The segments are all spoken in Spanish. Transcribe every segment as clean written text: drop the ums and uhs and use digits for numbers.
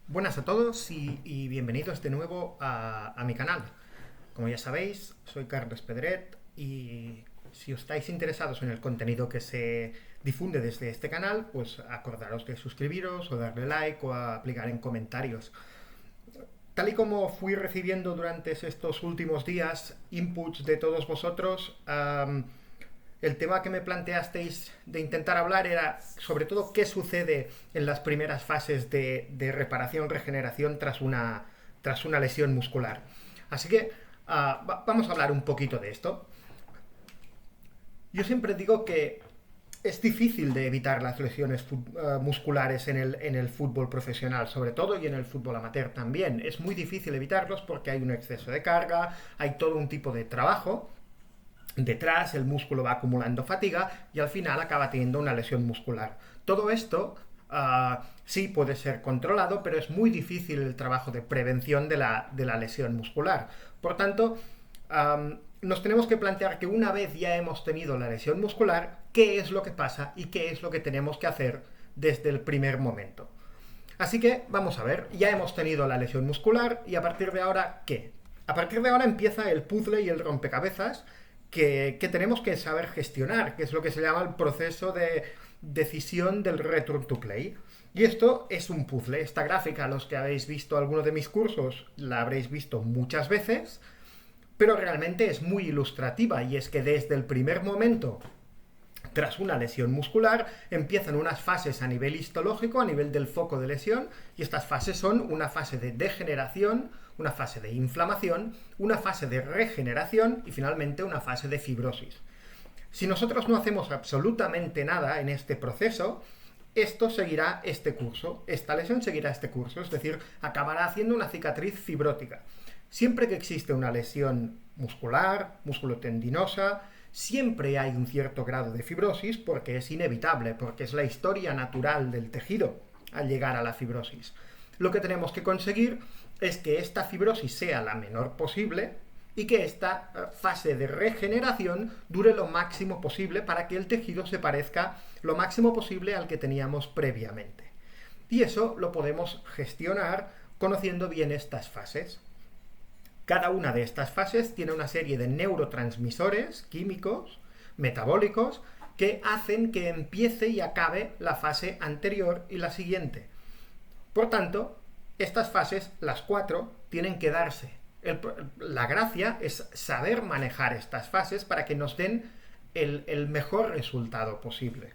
Buenas a todos y bienvenidos de nuevo a mi canal. Como ya sabéis, soy Carlos Pedret y si os estáis interesados en el contenido que se difunde desde este canal, pues acordaros de suscribiros o darle like o aplicar en comentarios. Tal y como fui recibiendo durante estos últimos días inputs de todos vosotros, el tema que me planteasteis de intentar hablar era sobre todo qué sucede en las primeras fases de reparación-regeneración tras una lesión muscular. Así que vamos a hablar un poquito de esto. Yo siempre digo que es difícil de evitar las lesiones musculares en el fútbol profesional, sobre todo, y en el fútbol amateur también. Es muy difícil evitarlos porque hay un exceso de carga, hay todo un tipo de trabajo detrás, el músculo va acumulando fatiga y al final acaba teniendo una lesión muscular. Todo esto sí puede ser controlado, pero es muy difícil el trabajo de prevención de la lesión muscular. Por tanto, nos tenemos que plantear que una vez ya hemos tenido la lesión muscular, qué es lo que pasa y qué es lo que tenemos que hacer desde el primer momento. Así que vamos a ver, ya hemos tenido la lesión muscular y a partir de ahora, ¿qué? A partir de ahora empieza el puzzle y el rompecabezas que tenemos que saber gestionar, que es lo que se llama el proceso de decisión del return to play. Y esto es un puzzle. Esta gráfica, los que habéis visto alguno de mis cursos, la habréis visto muchas veces, pero realmente es muy ilustrativa y es que desde el primer momento tras una lesión muscular, empiezan unas fases a nivel histológico, a nivel del foco de lesión, y estas fases son una fase de degeneración, una fase de inflamación, una fase de regeneración y finalmente una fase de fibrosis. Si nosotros no hacemos absolutamente nada en este proceso, esto seguirá este curso, esta lesión seguirá este curso, es decir, acabará haciendo una cicatriz fibrótica. Siempre que existe una lesión muscular, musculotendinosa, siempre hay un cierto grado de fibrosis porque es inevitable, porque es la historia natural del tejido al llegar a la fibrosis. Lo que tenemos que conseguir es que esta fibrosis sea la menor posible y que esta fase de regeneración dure lo máximo posible para que el tejido se parezca lo máximo posible al que teníamos previamente. Y eso lo podemos gestionar conociendo bien estas fases. Cada una de estas fases tiene una serie de neurotransmisores químicos, metabólicos, que hacen que empiece y acabe la fase anterior y la siguiente. Por tanto, estas fases, las 4, tienen que darse. La gracia es saber manejar estas fases para que nos den el mejor resultado posible.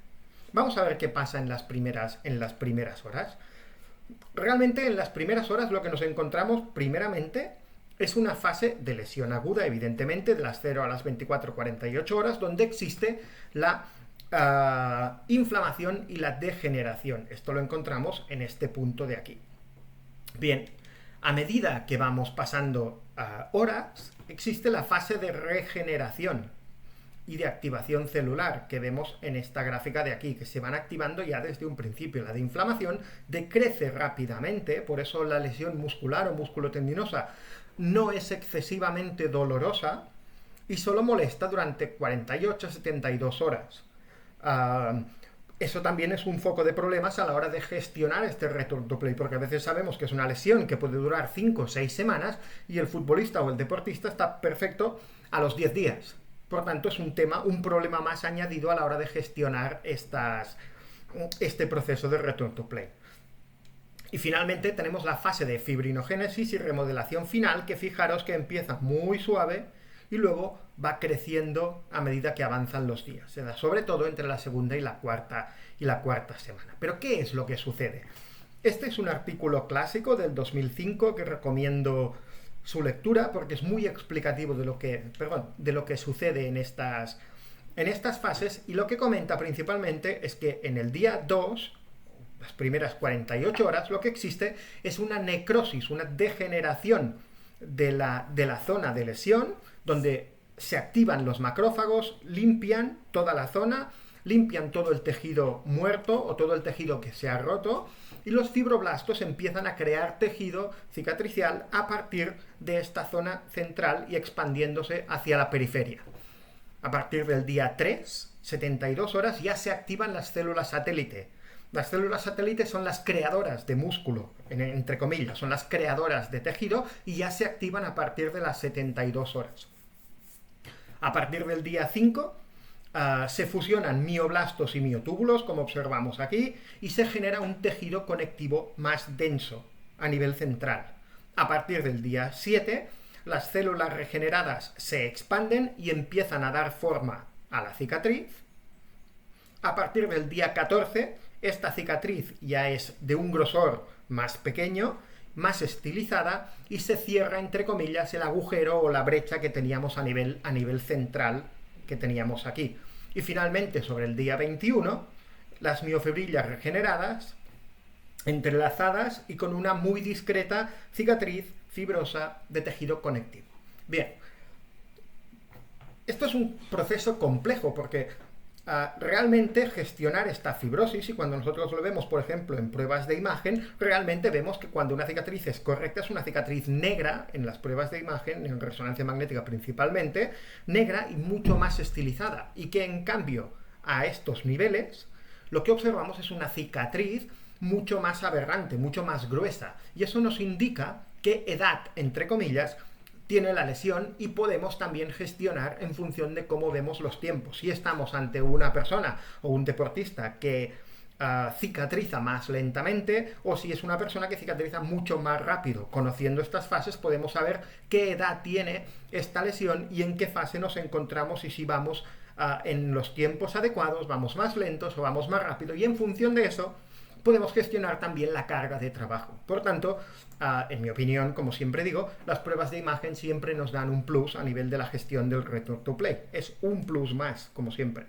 Vamos a ver qué pasa en las primeras horas. Realmente en las primeras horas lo que nos encontramos primeramente es una fase de lesión aguda, evidentemente, de las 0 a las 24-48 horas, donde existe la inflamación y la degeneración. Esto lo encontramos en este punto de aquí. Bien, a medida que vamos pasando horas, existe la fase de regeneración y de activación celular que vemos en esta gráfica de aquí, que se van activando ya desde un principio. La de inflamación decrece rápidamente, por eso la lesión muscular o musculotendinosa no es excesivamente dolorosa y solo molesta durante 48-72 horas. Eso también es un foco de problemas a la hora de gestionar este return to play, porque a veces sabemos que es una lesión que puede durar 5 o 6 semanas y el futbolista o el deportista está perfecto a los 10 días. Por tanto, es un problema más añadido a la hora de gestionar este proceso de return to play. Y finalmente tenemos la fase de fibrinogénesis y remodelación final, que fijaros que empieza muy suave y luego va creciendo a medida que avanzan los días. Se da sobre todo entre la segunda y la cuarta semana. Pero ¿qué es lo que sucede? Este es un artículo clásico del 2005 que recomiendo su lectura porque es muy explicativo de lo que sucede en estas fases, y lo que comenta principalmente es que en el día 2, las primeras 48 horas, lo que existe es una necrosis, una degeneración de la zona de lesión, donde se activan los macrófagos, limpian toda la zona, limpian todo el tejido muerto o todo el tejido que se ha roto, y los fibroblastos empiezan a crear tejido cicatricial a partir de esta zona central y expandiéndose hacia la periferia. A partir del día 3, 72 horas, ya se activan las células satélite, Las células satélites son las creadoras de músculo, entre comillas, son las creadoras de tejido y ya se activan a partir de las 72 horas. A partir del día 5 se fusionan mioblastos y miotúbulos, como observamos aquí, y se genera un tejido conectivo más denso a nivel central. A partir del día 7, las células regeneradas se expanden y empiezan a dar forma a la cicatriz. A partir del día 14, esta cicatriz ya es de un grosor más pequeño, más estilizada, y se cierra, entre comillas, el agujero o la brecha que teníamos a nivel central que teníamos aquí. Y finalmente, sobre el día 21, las miofibrillas regeneradas, entrelazadas y con una muy discreta cicatriz fibrosa de tejido conectivo. Bien, esto es un proceso complejo porque realmente gestionar esta fibrosis, y cuando nosotros lo vemos, por ejemplo, en pruebas de imagen, realmente vemos que cuando una cicatriz es correcta, es una cicatriz negra en las pruebas de imagen, en resonancia magnética principalmente, negra y mucho más estilizada, y que en cambio a estos niveles lo que observamos es una cicatriz mucho más aberrante, mucho más gruesa, y eso nos indica qué edad, entre comillas, tiene la lesión, y podemos también gestionar en función de cómo vemos los tiempos. Si estamos ante una persona o un deportista que cicatriza más lentamente, o si es una persona que cicatriza mucho más rápido. Conociendo estas fases podemos saber qué edad tiene esta lesión y en qué fase nos encontramos, y si vamos en los tiempos adecuados, vamos más lentos o vamos más rápido, y en función de eso podemos gestionar también la carga de trabajo. Por tanto, en mi opinión, como siempre digo, las pruebas de imagen siempre nos dan un plus a nivel de la gestión del return to play. Es un plus más, como siempre.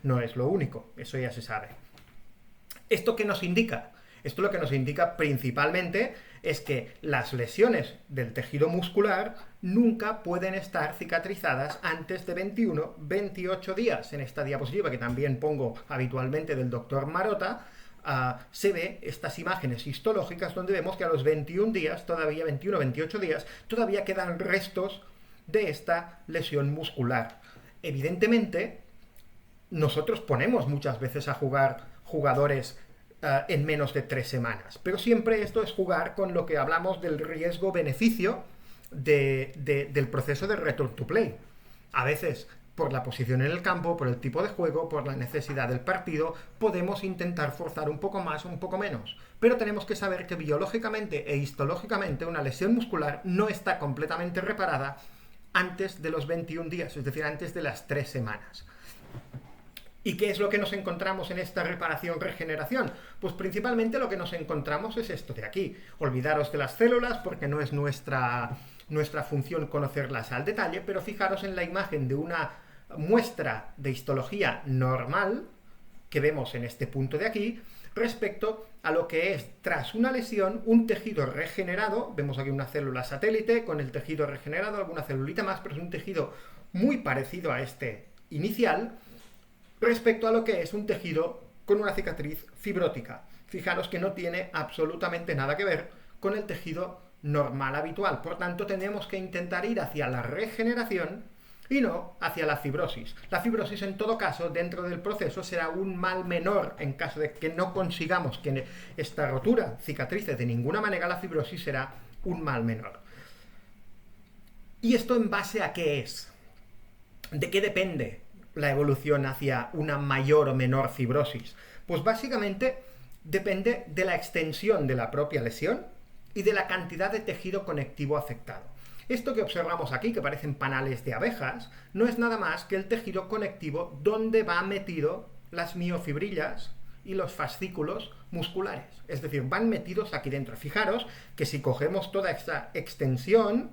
No es lo único, eso ya se sabe. ¿Esto qué nos indica? Esto lo que nos indica principalmente es que las lesiones del tejido muscular nunca pueden estar cicatrizadas antes de 21-28 días. En esta diapositiva, que también pongo habitualmente del doctor Marota, se ve estas imágenes histológicas donde vemos que a los 21 días, todavía 21-28 días, todavía quedan restos de esta lesión muscular. Evidentemente, nosotros ponemos muchas veces a jugar jugadores en menos de 3 semanas, pero siempre esto es jugar con lo que hablamos del riesgo-beneficio del proceso de return to play. A veces, por la posición en el campo, por el tipo de juego, por la necesidad del partido, podemos intentar forzar un poco más o un poco menos. Pero tenemos que saber que biológicamente e histológicamente una lesión muscular no está completamente reparada antes de los 21 días, es decir, antes de las 3 semanas. ¿Y qué es lo que nos encontramos en esta reparación-regeneración? Pues principalmente lo que nos encontramos es esto de aquí. Olvidaros de las células porque no es nuestra función conocerlas al detalle, pero fijaros en la imagen de una muestra de histología normal que vemos en este punto de aquí respecto a lo que es, tras una lesión, un tejido regenerado. Vemos aquí una célula satélite con el tejido regenerado, alguna celulita más, pero es un tejido muy parecido a este inicial, respecto a lo que es un tejido con una cicatriz fibrótica. Fijaros que no tiene absolutamente nada que ver con el tejido normal habitual. Por tanto, tenemos que intentar ir hacia la regeneración y no hacia la fibrosis. La fibrosis, en todo caso, dentro del proceso será un mal menor. En caso de que no consigamos que esta rotura cicatrice de ninguna manera, la fibrosis será un mal menor. ¿Y esto en base a qué es? ¿De qué depende la evolución hacia una mayor o menor fibrosis? Pues básicamente depende de la extensión de la propia lesión y de la cantidad de tejido conectivo afectado. Esto que observamos aquí, que parecen panales de abejas, no es nada más que el tejido conectivo donde van metido las miofibrillas y los fascículos musculares. Es decir, van metidos aquí dentro. Fijaros que si cogemos toda esta extensión,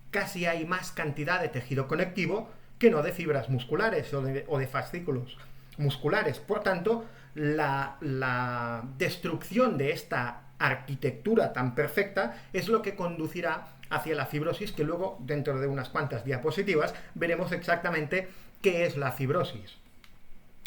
casi hay más cantidad de tejido conectivo que no de fibras musculares o de fascículos musculares. Por tanto, la destrucción de esta arquitectura tan perfecta es lo que conducirá hacia la fibrosis, que luego, dentro de unas cuantas diapositivas, veremos exactamente qué es la fibrosis.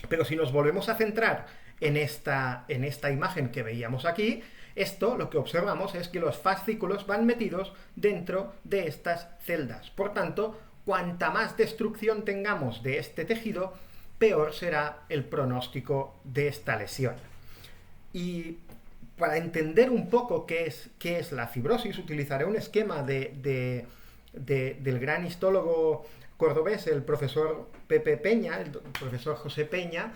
Pero si nos volvemos a centrar en esta imagen que veíamos aquí, esto lo que observamos es que los fascículos van metidos dentro de estas celdas. Por tanto, cuanta más destrucción tengamos de este tejido, peor será el pronóstico de esta lesión. Y para entender un poco qué es la fibrosis, utilizaré un esquema del gran histólogo cordobés, el profesor Pepe Peña, el profesor José Peña,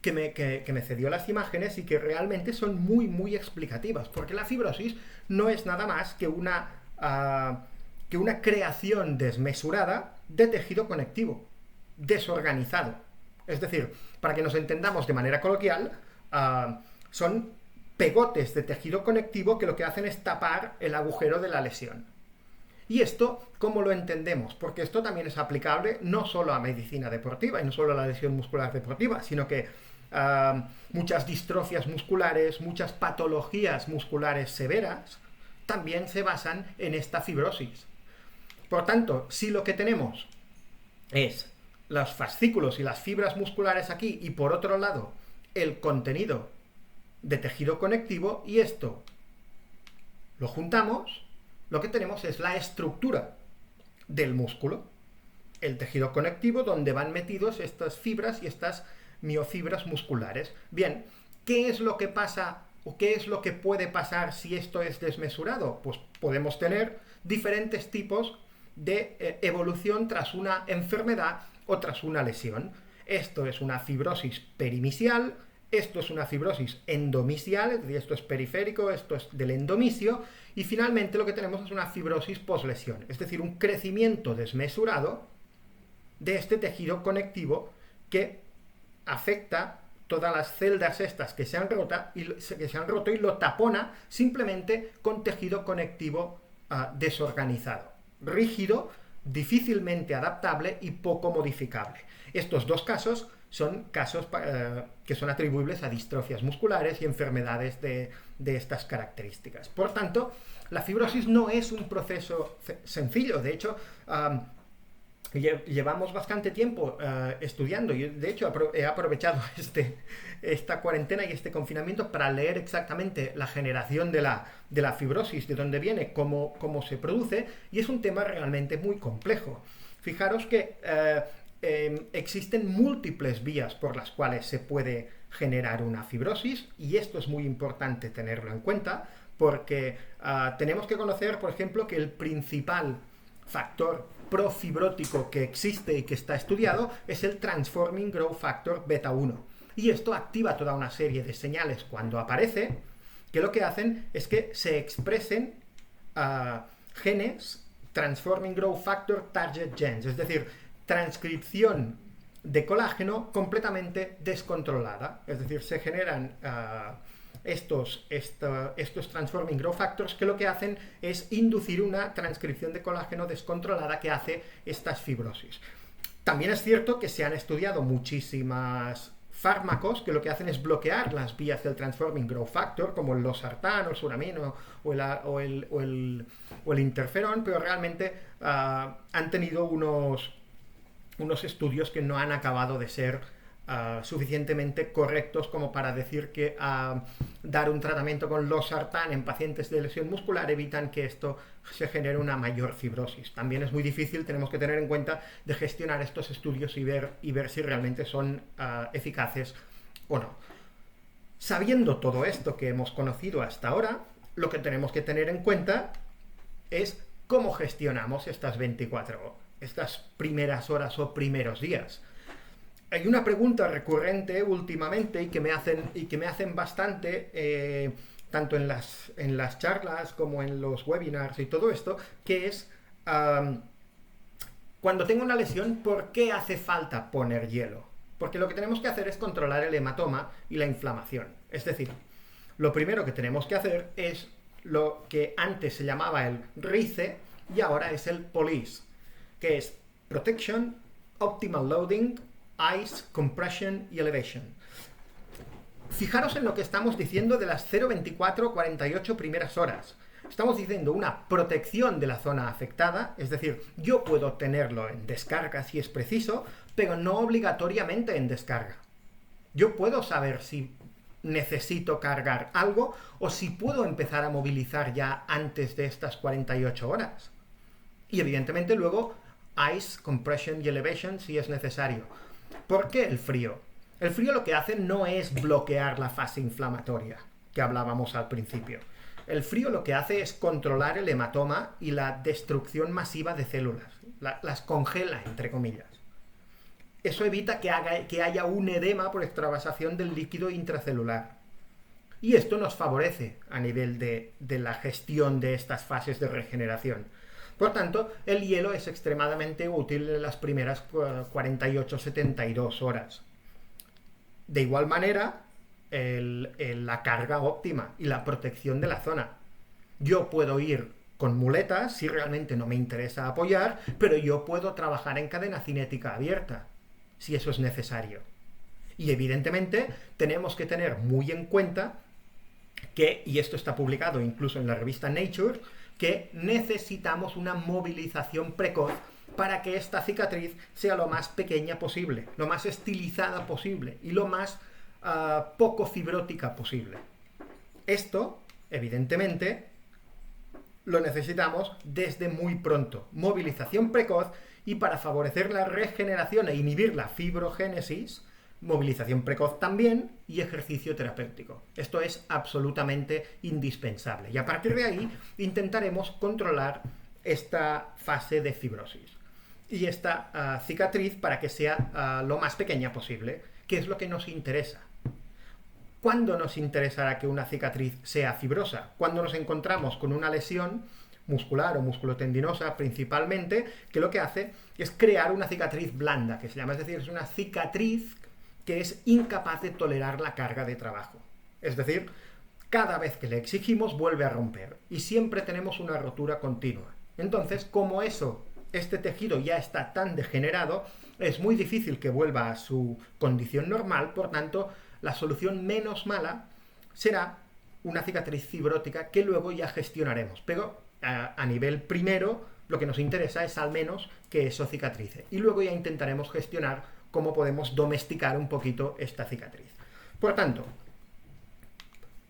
que me cedió las imágenes y que realmente son muy, muy explicativas, porque la fibrosis no es nada más que una creación desmesurada de tejido conectivo, desorganizado. Es decir, para que nos entendamos de manera coloquial, son pegotes de tejido conectivo que lo que hacen es tapar el agujero de la lesión. ¿Y esto cómo lo entendemos? Porque esto también es aplicable no solo a medicina deportiva y no solo a la lesión muscular deportiva, sino que muchas distrofias musculares, muchas patologías musculares severas también se basan en esta fibrosis. Por tanto, si lo que tenemos es los fascículos y las fibras musculares aquí y por otro lado el contenido de tejido conectivo y esto lo juntamos, lo que tenemos es la estructura del músculo, el tejido conectivo donde van metidos estas fibras y estas miofibras musculares. Bien, ¿qué es lo que pasa o qué es lo que puede pasar si esto es desmesurado? Pues podemos tener diferentes tipos de evolución tras una enfermedad o tras una lesión. Esto es una fibrosis perimisial, esto es una fibrosis endomisial, es decir, esto es periférico, esto es del endomisio, y finalmente lo que tenemos es una fibrosis poslesión, es decir, un crecimiento desmesurado de este tejido conectivo que afecta todas las celdas estas que se han roto y lo tapona simplemente con tejido conectivo desorganizado, rígido, difícilmente adaptable y poco modificable. Estos dos casos son casos que son atribuibles a distrofias musculares y enfermedades de estas características. Por tanto, la fibrosis no es un proceso sencillo. De hecho, llevamos bastante tiempo estudiando. Yo, de hecho, he aprovechado esta cuarentena y este confinamiento para leer exactamente la generación de la fibrosis, de dónde viene, cómo se produce, y es un tema realmente muy complejo. Fijaros que existen múltiples vías por las cuales se puede generar una fibrosis, y esto es muy importante tenerlo en cuenta, porque tenemos que conocer, por ejemplo, que el principal factor profibrótico que existe y que está estudiado es el Transforming Growth Factor beta 1. Y esto activa toda una serie de señales cuando aparece, que lo que hacen es que se expresen genes Transforming Growth Factor Target Genes, es decir, transcripción de colágeno completamente descontrolada. Es decir, se generan estos Transforming Growth Factors que lo que hacen es inducir una transcripción de colágeno descontrolada que hace estas fibrosis. También es cierto que se han estudiado muchísimos fármacos que lo que hacen es bloquear las vías del Transforming Growth Factor, como el losartán, o el suramino, o el interferón, pero realmente han tenido unos estudios que no han acabado de ser suficientemente correctos como para decir que dar un tratamiento con losartán en pacientes de lesión muscular evitan que esto se genere una mayor fibrosis. También es muy difícil, tenemos que tener en cuenta de gestionar estos estudios y ver si realmente son eficaces o no. Sabiendo todo esto que hemos conocido hasta ahora, lo que tenemos que tener en cuenta es cómo gestionamos estas primeras horas o primeros días. Hay una pregunta recurrente últimamente y que me hacen bastante, tanto en las charlas como en los webinars y todo esto, que es cuando tengo una lesión, ¿por qué hace falta poner hielo? Porque lo que tenemos que hacer es controlar el hematoma y la inflamación. Es decir, lo primero que tenemos que hacer es lo que antes se llamaba el RICE y ahora es el POLICE, que es Protection, Optimal Loading, Ice, Compression y Elevation. Fijaros en lo que estamos diciendo de las 0,24-48 primeras horas. Estamos diciendo una protección de la zona afectada, es decir, yo puedo tenerlo en descarga si es preciso, pero no obligatoriamente en descarga. Yo puedo saber si necesito cargar algo o si puedo empezar a movilizar ya antes de estas 48 horas. Y evidentemente luego Ice, Compression y Elevation si es necesario. ¿Por qué el frío? El frío lo que hace no es bloquear la fase inflamatoria que hablábamos al principio. El frío lo que hace es controlar el hematoma y la destrucción masiva de células. Las congela, entre comillas. Eso evita que haya un edema por extravasación del líquido intracelular. Y esto nos favorece a nivel de la gestión de estas fases de regeneración. Por tanto, el hielo es extremadamente útil en las primeras 48-72 horas. De igual manera, la carga óptima y la protección de la zona. Yo puedo ir con muletas si realmente no me interesa apoyar, pero yo puedo trabajar en cadena cinética abierta, si eso es necesario. Y evidentemente tenemos que tener muy en cuenta que, y esto está publicado incluso en la revista Nature, que necesitamos una movilización precoz para que esta cicatriz sea lo más pequeña posible, lo más estilizada posible y lo más poco fibrótica posible. Esto, evidentemente, lo necesitamos desde muy pronto. Movilización precoz, y para favorecer la regeneración e inhibir la fibrogénesis, movilización precoz también y ejercicio terapéutico. Esto es absolutamente indispensable. Y a partir de ahí intentaremos controlar esta fase de fibrosis y esta cicatriz para que sea lo más pequeña posible, que es lo que nos interesa. ¿Cuándo nos interesará que una cicatriz sea fibrosa? Cuando nos encontramos con una lesión muscular o musculotendinosa principalmente, que lo que hace es crear una cicatriz blanda, que se llama, es decir, es una cicatriz que es incapaz de tolerar la carga de trabajo. Es decir, cada vez que le exigimos vuelve a romper y siempre tenemos una rotura continua. Entonces, como este tejido ya está tan degenerado, es muy difícil que vuelva a su condición normal. Por tanto, la solución menos mala será una cicatriz fibrótica que luego ya gestionaremos. Pero a nivel primero, lo que nos interesa es al menos que eso cicatrice. Y luego ya intentaremos gestionar cómo podemos domesticar un poquito esta cicatriz. Por tanto,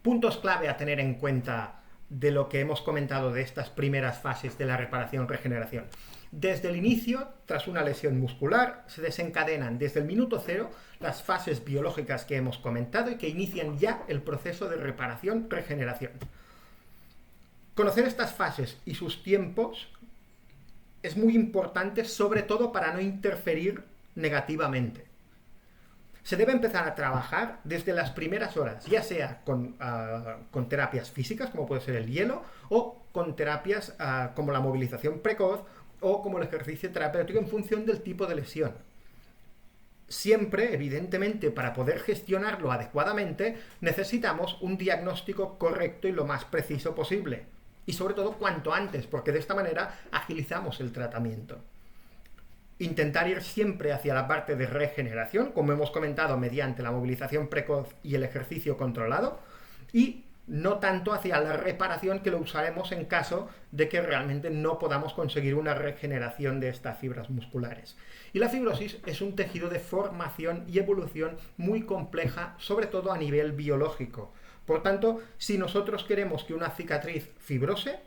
puntos clave a tener en cuenta de lo que hemos comentado de estas primeras fases de la reparación-regeneración. Desde el inicio, tras una lesión muscular, se desencadenan desde el minuto cero las fases biológicas que hemos comentado y que inician ya el proceso de reparación-regeneración. Conocer estas fases y sus tiempos es muy importante, sobre todo para no interferir negativamente. Se debe empezar a trabajar desde las primeras horas, ya sea con terapias físicas, como puede ser el hielo, o con terapias como la movilización precoz o como el ejercicio terapéutico en función del tipo de lesión. Siempre, evidentemente, para poder gestionarlo adecuadamente, necesitamos un diagnóstico correcto y lo más preciso posible. Y sobre todo cuanto antes, porque de esta manera agilizamos el tratamiento. Intentar ir siempre hacia la parte de regeneración, como hemos comentado, mediante la movilización precoz y el ejercicio controlado, y no tanto hacia la reparación, que lo usaremos en caso de que realmente no podamos conseguir una regeneración de estas fibras musculares. Y la fibrosis es un tejido de formación y evolución muy compleja, sobre todo a nivel biológico. Por tanto, si nosotros queremos que una cicatriz fibrose,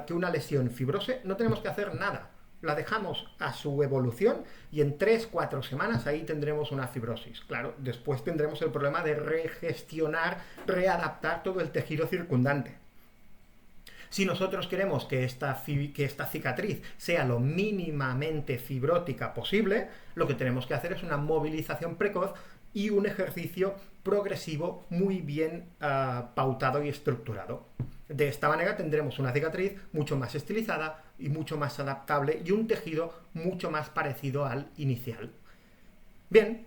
que una lesión fibrose, no tenemos que hacer nada. La dejamos a su evolución y en 3-4 semanas ahí tendremos una fibrosis. Claro, después tendremos el problema de regestionar, readaptar todo el tejido circundante. Si nosotros queremos que esta cicatriz sea lo mínimamente fibrótica posible, lo que tenemos que hacer es una movilización precoz y un ejercicio progresivo muy bien pautado y estructurado. De esta manera tendremos una cicatriz mucho más estilizada y mucho más adaptable y un tejido mucho más parecido al inicial. Bien,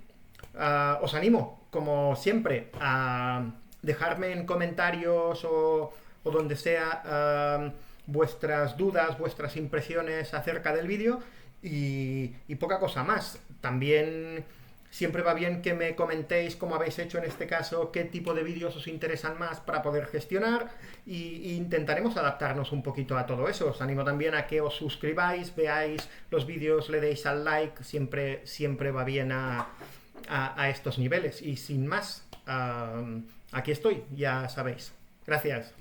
os animo, como siempre, a dejarme en comentarios o donde sea vuestras dudas, vuestras impresiones acerca del vídeo y poca cosa más. También siempre va bien que me comentéis, como habéis hecho en este caso, qué tipo de vídeos os interesan más para poder gestionar y intentaremos adaptarnos un poquito a todo eso. Os animo también a que os suscribáis, veáis los vídeos, le deis al like, siempre va bien a estos niveles. Y sin más, aquí estoy, ya sabéis. Gracias.